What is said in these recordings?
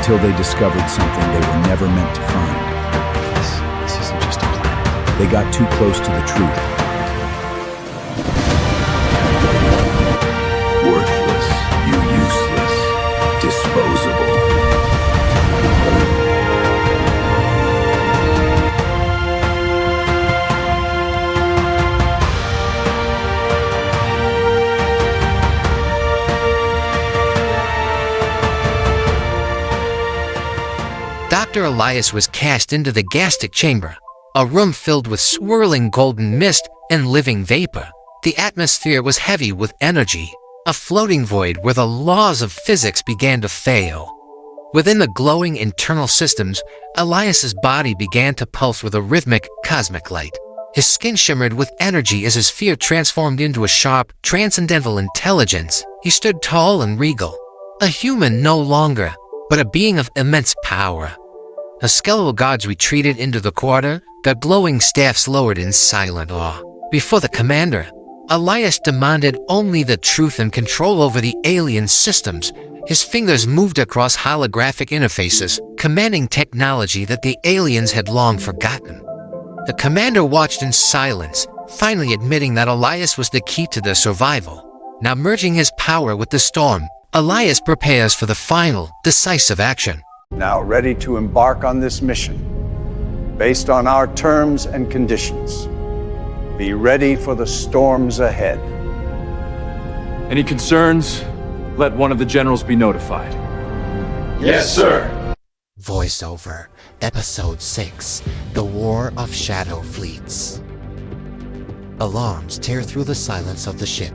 until they discovered something they were never meant to find. This isn't just a planet. They got too close to the truth. Worthless, you useless, disposable. Dr. Elias was cast into the gastic chamber, a room filled with swirling golden mist and living vapor. The atmosphere was heavy with energy, a floating void where the laws of physics began to fail. Within the glowing internal systems, Elias's body began to pulse with a rhythmic, cosmic light. His skin shimmered with energy as his fear transformed into a sharp, transcendental intelligence. He stood tall and regal, a human no longer, but a being of immense power. The skeletal guards retreated into the quarter, their glowing staffs lowered in silent awe. Before the commander, Elias demanded only the truth and control over the alien systems. His fingers moved across holographic interfaces, commanding technology that the aliens had long forgotten. The commander watched in silence, finally admitting that Elias was the key to their survival. Now merging his power with the storm, Elias prepares for the final, decisive action. Now ready to embark on this mission, based on our terms and conditions. Be ready for the storms ahead. Any concerns? Let one of the generals be notified. Yes, sir. Voiceover, Episode 6, The War of Shadow Fleets. Alarms tear through the silence of the ship.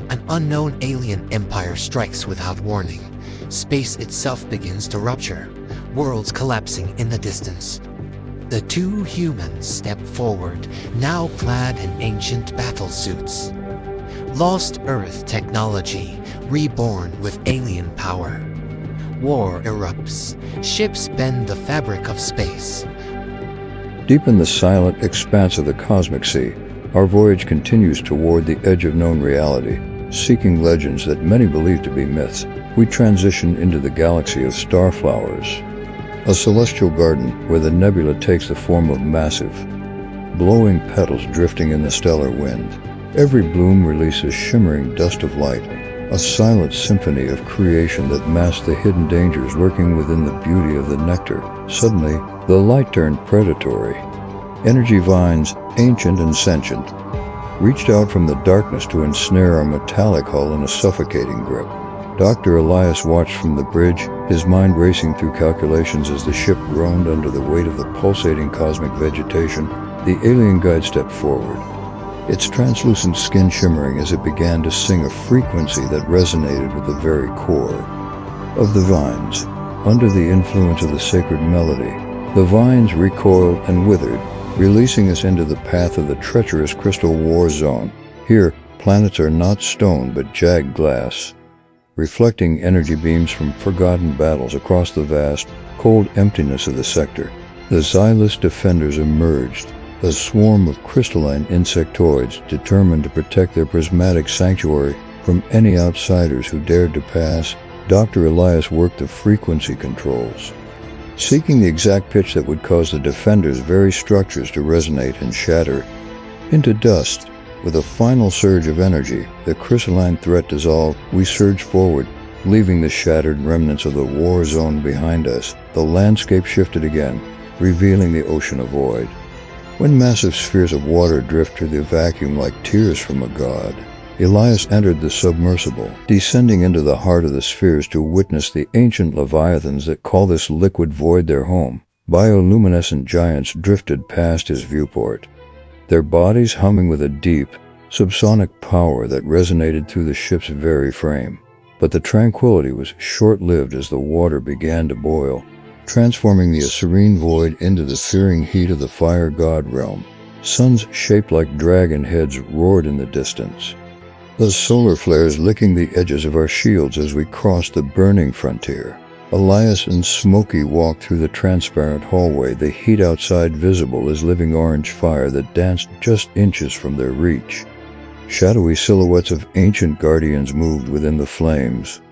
An unknown alien empire strikes without warning. Space itself begins to rupture, worlds collapsing in the distance. The two humans step forward, now clad in ancient battle suits. Lost Earth technology, reborn with alien power. War erupts. Ships bend the fabric of space. Deep in the silent expanse of the cosmic sea, our voyage continues toward the edge of known reality, seeking legends that many believe to be myths. We transition into the galaxy of starflowers, a celestial garden where the nebula takes the form of massive, glowing petals drifting in the stellar wind. Every bloom releases shimmering dust of light, a silent symphony of creation that masks the hidden dangers lurking within the beauty of the nectar. Suddenly, the light turned predatory. Energy vines, ancient and sentient, reached out from the darkness to ensnare our metallic hull in a suffocating grip. Dr. Elias watched from the bridge, his mind racing through calculations as the ship groaned under the weight of the pulsating cosmic vegetation. The alien guide stepped forward, its translucent skin shimmering as it began to sing a frequency that resonated with the very core of the vines. Under the influence of the sacred melody, the vines recoiled and withered, releasing us into the path of the treacherous crystal war zone. Here, planets are not stone but jagged glass, reflecting energy beams from forgotten battles across the vast, cold emptiness of the sector. The Xylus defenders emerged, a swarm of crystalline insectoids determined to protect their prismatic sanctuary from any outsiders who dared to pass. Dr. Elias worked the frequency controls, seeking the exact pitch that would cause the defenders' very structures to resonate and shatter into dust. With a final surge of energy, the crystalline threat dissolved. We surged forward, leaving the shattered remnants of the war zone behind us. The landscape shifted again, revealing the ocean of void. When massive spheres of water drift through the vacuum like tears from a god, Elias entered the submersible, descending into the heart of the spheres to witness the ancient leviathans that call this liquid void their home. Bioluminescent giants drifted past his viewport, their bodies humming with a deep, subsonic power that resonated through the ship's very frame. But the tranquility was short-lived as the water began to boil, transforming the serene void into the searing heat of the fire god realm. Suns shaped like dragon heads roared in the distance, the solar flares licking the edges of our shields as we crossed the burning frontier. Elias and Smokey walked through the transparent hallway, the heat outside visible as living orange fire that danced just inches from their reach. Shadowy silhouettes of ancient guardians moved within the flames,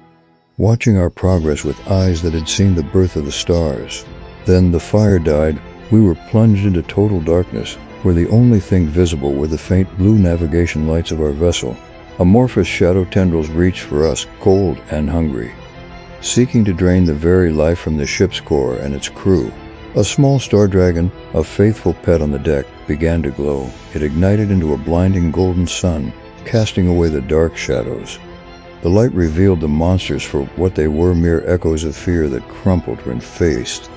watching our progress with eyes that had seen the birth of the stars. Then the fire died. We were plunged into total darkness, where the only thing visible were the faint blue navigation lights of our vessel. Amorphous shadow tendrils reached for us, cold and hungry, seeking to drain the very life from the ship's core and its crew. A small star dragon, a faithful pet on the deck, began to glow. It ignited into a blinding golden sun, casting away the dark shadows. The light revealed the monsters for what they were, mere echoes of fear that crumpled when faced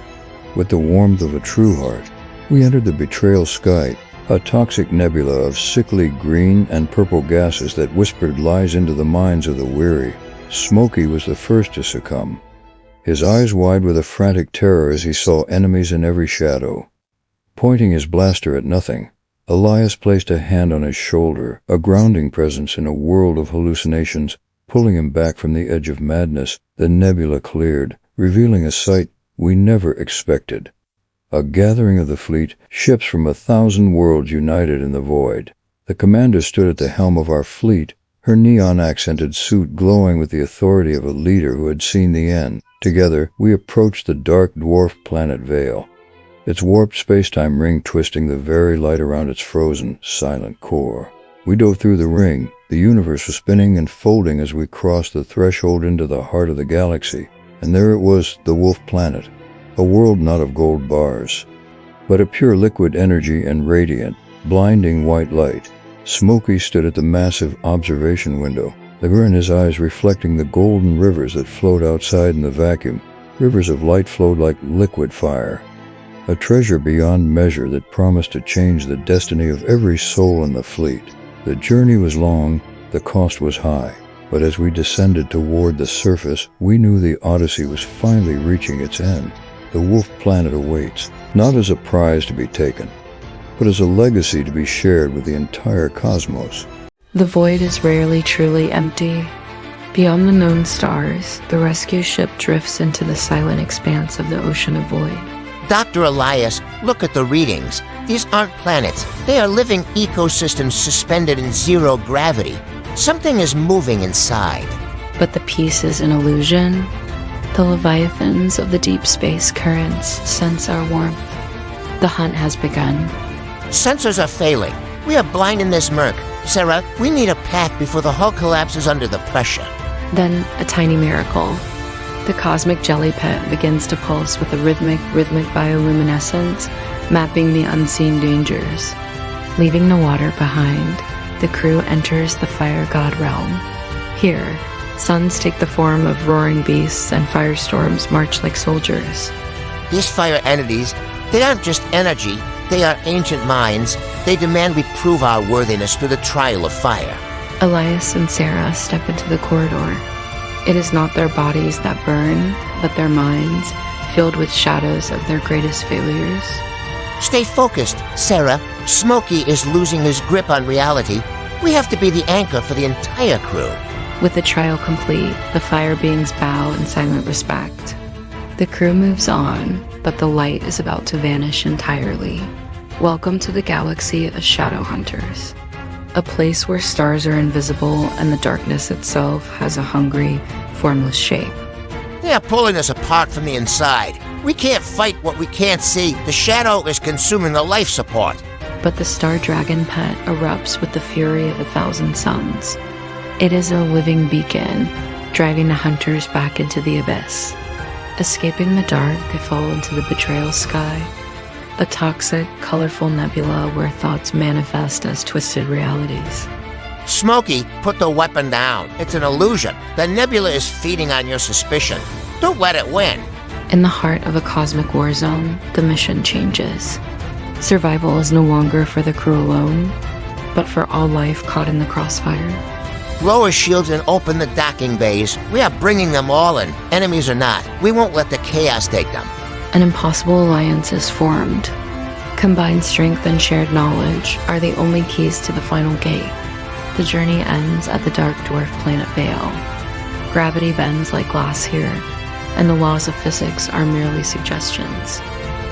with the warmth of a true heart. We entered the betrayal sky, a toxic nebula of sickly green and purple gases that whispered lies into the minds of the weary. Smokey was the first to succumb, his eyes wide with a frantic terror as he saw enemies in every shadow. Pointing his blaster at nothing, Elias placed a hand on his shoulder, a grounding presence in a world of hallucinations, pulling him back from the edge of madness. The nebula cleared, revealing a sight we never expected. A gathering of the fleet, ships from 1,000 worlds united in the void. The commander stood at the helm of our fleet, her neon-accented suit glowing with the authority of a leader who had seen the end. Together, we approached the dark dwarf planet Vale, its warped space-time ring twisting the very light around its frozen, silent core. We dove through the ring. The universe was spinning and folding as we crossed the threshold into the heart of the galaxy. And there it was, the Wolf Planet, a world not of gold bars, but a pure liquid energy and radiant, blinding white light. Smokey stood at the massive observation window, the glare in his eyes reflecting the golden rivers that flowed outside in the vacuum. Rivers of light flowed like liquid fire, a treasure beyond measure that promised to change the destiny of every soul in the fleet. The journey was long, the cost was high. But as we descended toward the surface, we knew the Odyssey was finally reaching its end. The Wolf Planet awaits, not as a prize to be taken, but as a legacy to be shared with the entire cosmos. The void is rarely truly empty. Beyond the known stars, the rescue ship drifts into the silent expanse of the ocean of void. Dr. Elias, look at the readings. These aren't planets. They are living ecosystems suspended in zero gravity. Something is moving inside. But the peace is an illusion. The leviathans of the deep space currents sense our warmth. The hunt has begun. Sensors are failing. We are blind in this murk. Sarah, we need a path before the hull collapses under the pressure. Then a tiny miracle. The cosmic jelly pit begins to pulse with a rhythmic bioluminescence, mapping the unseen dangers. Leaving the water behind, the crew enters the fire god realm. Here, suns take the form of roaring beasts and firestorms march like soldiers. These fire entities, they aren't just energy, they are ancient minds. They demand we prove our worthiness through the trial of fire. Elias and Sarah step into the corridor. It is not their bodies that burn, but their minds, filled with shadows of their greatest failures. Stay focused, Sarah. Smokey is losing his grip on reality. We have to be the anchor for the entire crew. With the trial complete, the fire beings bow in silent respect. The crew moves on, but the light is about to vanish entirely. Welcome to the galaxy of shadow hunters. A place where stars are invisible and the darkness itself has a hungry, formless shape. They are pulling us apart from the inside. We can't fight what we can't see. The shadow is consuming the life support. But the star dragon pet erupts with the fury of 1,000 suns. It is a living beacon, driving the hunters back into the abyss. Escaping the dark, they fall into the betrayal sky, a toxic, colorful nebula where thoughts manifest as twisted realities. Smokey, put the weapon down. It's an illusion. The nebula is feeding on your suspicion. Don't let it win. In the heart of a cosmic war zone, the mission changes. Survival is no longer for the crew alone, but for all life caught in the crossfire. Lower shields and open the docking bays. We are bringing them all in, enemies or not. We won't let the chaos take them. An impossible alliance is formed. Combined strength and shared knowledge are the only keys to the final gate. The journey ends at the dark dwarf planet Vale. Gravity bends like glass here, and the laws of physics are merely suggestions.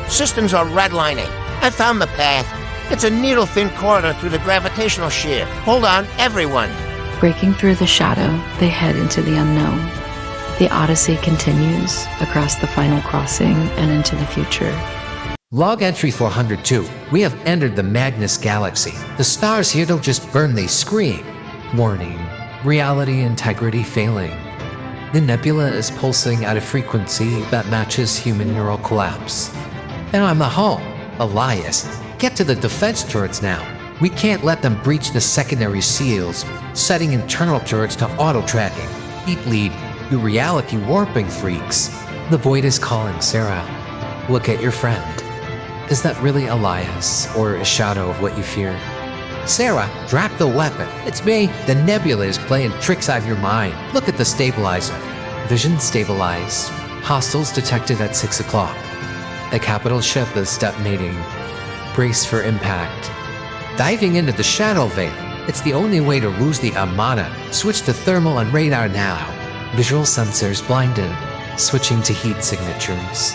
Systems are redlining. I found the path. It's a needle-thin corridor through the gravitational shear. Hold on, everyone. Breaking through the shadow, they head into the unknown. The odyssey continues across the final crossing and into the future. Log entry 402. We have entered the Magnus Galaxy. The stars here don't just burn, they scream. Warning. Reality integrity failing. The nebula is pulsing at a frequency that matches human neural collapse. And I'm the home. Elias, get to the defense turrets now. We can't let them breach the secondary seals, setting internal turrets to auto-tracking. Deep lead, you reality warping freaks. The void is calling, Sarah. Look at your friend. Is that really Elias, or a shadow of what you fear? Sarah, drop the weapon. It's me. The nebula is playing tricks out of your mind. Look at the stabilizer. Vision stabilized. Hostiles detected at 6 o'clock. A capital ship is detonating. Brace for impact. Diving into the shadow veil. It's the only way to lose the Armada. Switch to thermal and radar now. Visual sensors blinded. Switching to heat signatures.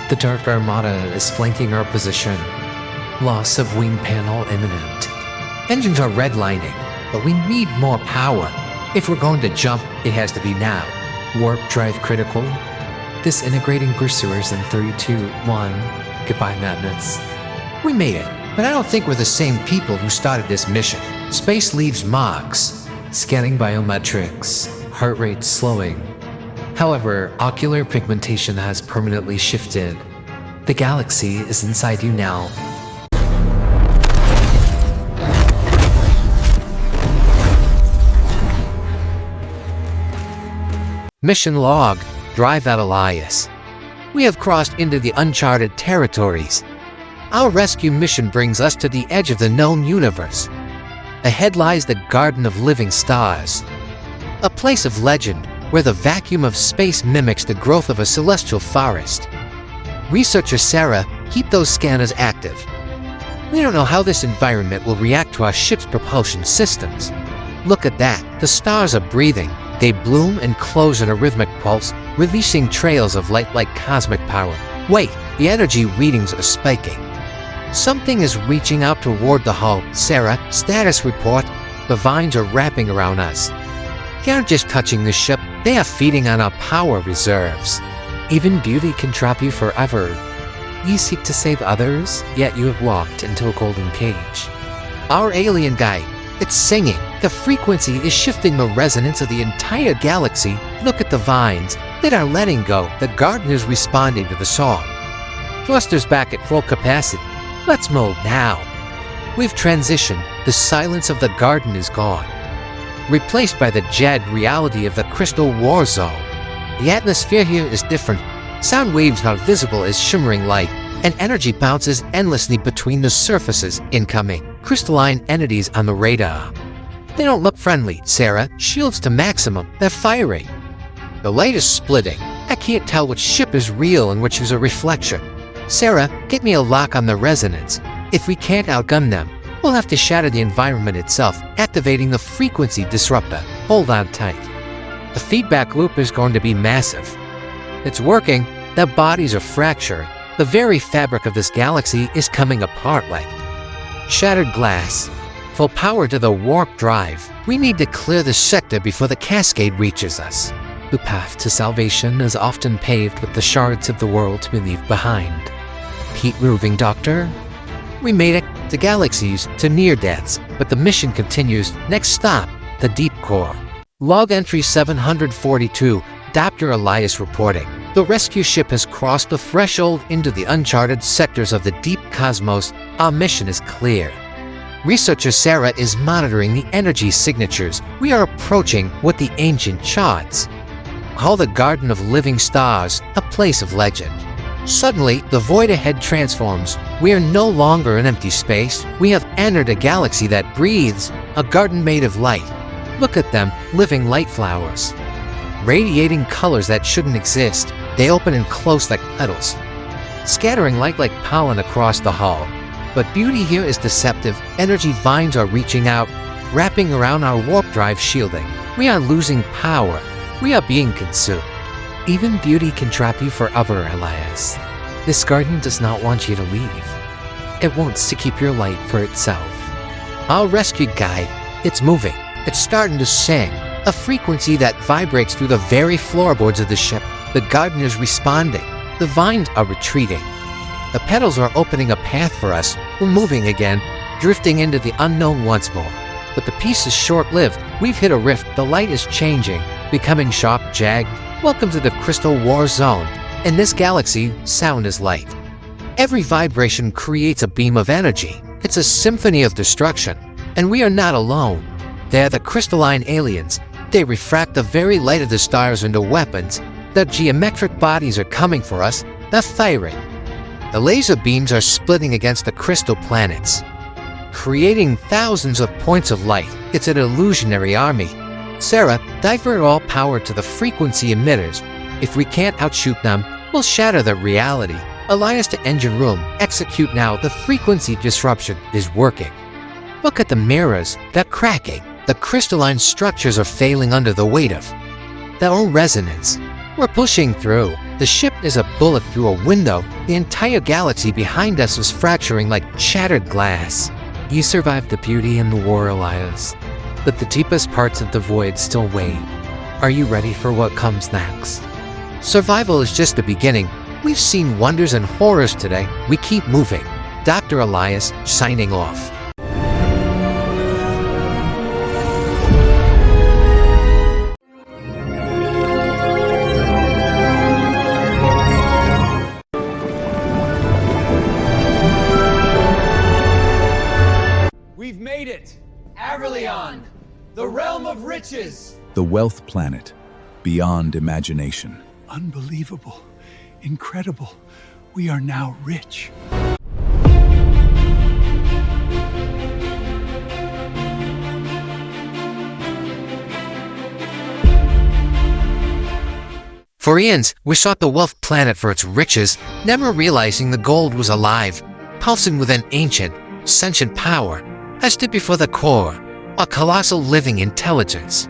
The Dark Armada is flanking our position. Loss of wing panel imminent. Engines are redlining, but we need more power. If we're going to jump, it has to be now. Warp drive critical. Disintegrating pursuers in 32, 1. Goodbye, madness. We made it, but I don't think we're the same people who started this mission. Space leaves marks. Scanning biometrics. Heart rate slowing. However, ocular pigmentation has permanently shifted. The galaxy is inside you now. Mission log. Drive at Elias. We have crossed into the uncharted territories. Our rescue mission brings us to the edge of the known universe. Ahead lies the Garden of Living Stars, a place of legend where the vacuum of space mimics the growth of a celestial forest. Researcher Sarah, keep those scanners active. We don't know how this environment will react to our ship's propulsion systems. Look at that. The stars are breathing. They bloom and close in a rhythmic pulse, releasing trails of light like cosmic power. Wait, the energy readings are spiking. Something is reaching out toward the hull. Sarah, status report. The vines are wrapping around us. They aren't just touching the ship, they are feeding on our power reserves. Even beauty can trap you forever. You seek to save others, yet you have walked into a golden cage. Our alien guide, it's singing. The frequency is shifting the resonance of the entire galaxy. Look at the vines that are letting go. The garden is responding to the song. Thrusters back at full capacity. Let's move now. We've transitioned. The silence of the garden is gone, replaced by the jet reality of the crystal war zone. The atmosphere here is different. Sound waves are visible as shimmering light, and energy bounces endlessly between the surfaces. Incoming crystalline entities on the radar. They don't look friendly, Sarah. Shields to maximum. They're firing. The light is splitting. I can't tell which ship is real and which is a reflection. Sarah, get me a lock on the resonance. If we can't outgun them, we'll have to shatter the environment itself, activating the frequency disruptor. Hold on tight. The feedback loop is going to be massive. It's working. Their bodies are fracturing. The very fabric of this galaxy is coming apart like shattered glass. Full power to the warp drive. We need to clear the sector before the cascade reaches us. The path to salvation is often paved with the shards of the world we leave behind. Keep moving, Doctor. We made it to galaxies, to near deaths, but the mission continues. Next stop, the deep core. Log entry 742, Dr. Elias reporting. The rescue ship has crossed the threshold into the uncharted sectors of the deep cosmos. Our mission is clear. Researcher Sarah is monitoring the energy signatures. We are approaching what the ancient charts call the Garden of Living Stars, a place of legend. Suddenly, the void ahead transforms. We are no longer an empty space. We have entered a galaxy that breathes, a garden made of light. Look at them, living light flowers, radiating colors that shouldn't exist. They open and close like petals, scattering light like pollen across the hull. But beauty here is deceptive. Energy vines are reaching out, wrapping around our warp drive shielding. We are losing power. We are being consumed. Even beauty can trap you forever, Elias. This garden does not want you to leave. It wants to keep your light for itself. Our rescue guide, it's moving. It's starting to sing. a frequency that vibrates through the very floorboards of the ship. The garden is responding. The vines are retreating. The petals are opening a path for us. We're moving again, drifting into the unknown once more. But the peace is short-lived. We've hit a rift. The light is changing, becoming sharp, jagged. Welcome to the crystal war zone. In this galaxy, sound is light. Every vibration creates a beam of energy. It's a symphony of destruction. And we are not alone. They are the crystalline aliens. They refract the very light of the stars into weapons. Their geometric bodies are coming for us. They're firing. The laser beams are splitting against the crystal planets, creating thousands of points of light. It's an illusionary army. Sarah, divert all power to the frequency emitters. If we can't outshoot them, we'll shatter their reality. Elias to engine room. Execute now. The frequency disruption is working. Look at the mirrors. They're cracking. The crystalline structures are failing under the weight of their own resonance. We're pushing through. The ship is a bullet through a window. The entire galaxy behind us is fracturing like shattered glass. You survived the beauty and the war, Elias. But the deepest parts of the void still wait. Are you ready for what comes next? Survival is just the beginning. We've seen wonders and horrors today. We keep moving. Dr. Elias, signing off. We've made it! Aurelion! The realm of riches! The wealth planet, beyond imagination. Unbelievable. Incredible. We are now rich. For eons, we sought the wealth planet for its riches, never realizing the gold was alive, pulsing with an ancient, sentient power, as did before the core, a colossal living intelligence.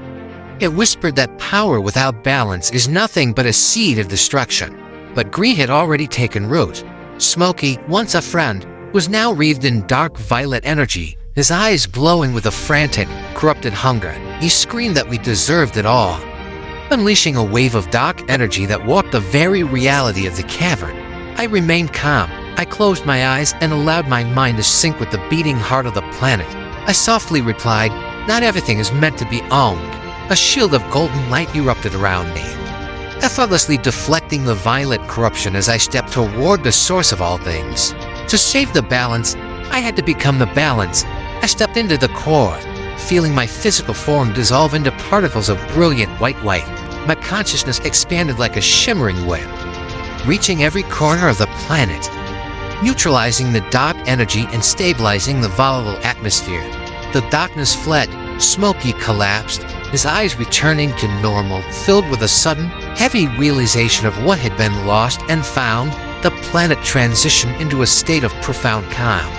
It whispered that power without balance is nothing but a seed of destruction. But greed had already taken root. Smokey, once a friend, was now wreathed in dark violet energy, his eyes glowing with a frantic, corrupted hunger. He screamed that we deserved it all, unleashing a wave of dark energy that warped the very reality of the cavern. I remained calm. I closed my eyes and allowed my mind to sync with the beating heart of the planet. I softly replied, "Not everything is meant to be owned." A shield of golden light erupted around me, effortlessly deflecting the violet corruption as I stepped toward the source of all things. To save the balance, I had to become the balance. I stepped into the core, feeling my physical form dissolve into particles of brilliant white light. My consciousness expanded like a shimmering web, reaching every corner of the planet, neutralizing the dark energy and stabilizing the volatile atmosphere. The darkness fled. Smokey collapsed, his eyes returning to normal, filled with a sudden, heavy realization of what had been lost and found. The planet transitioned into a state of profound calm.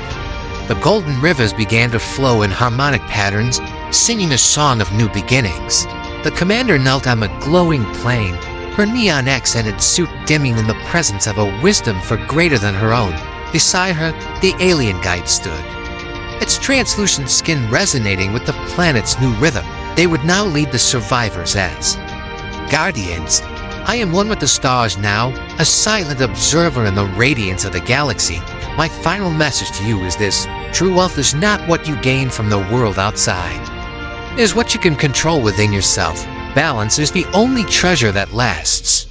The golden rivers began to flow in harmonic patterns, singing a song of new beginnings. The commander knelt on the glowing plain, her neon accented suit dimming in the presence of a wisdom for greater than her own. Beside her, the alien guide stood, its translucent skin resonating with the planet's new rhythm. They would now lead the survivors as guardians. I am one with the stars now, a silent observer in the radiance of the galaxy. My final message to you is this: true wealth is not what you gain from the world outside. It is what you can control within yourself. Balance is the only treasure that lasts.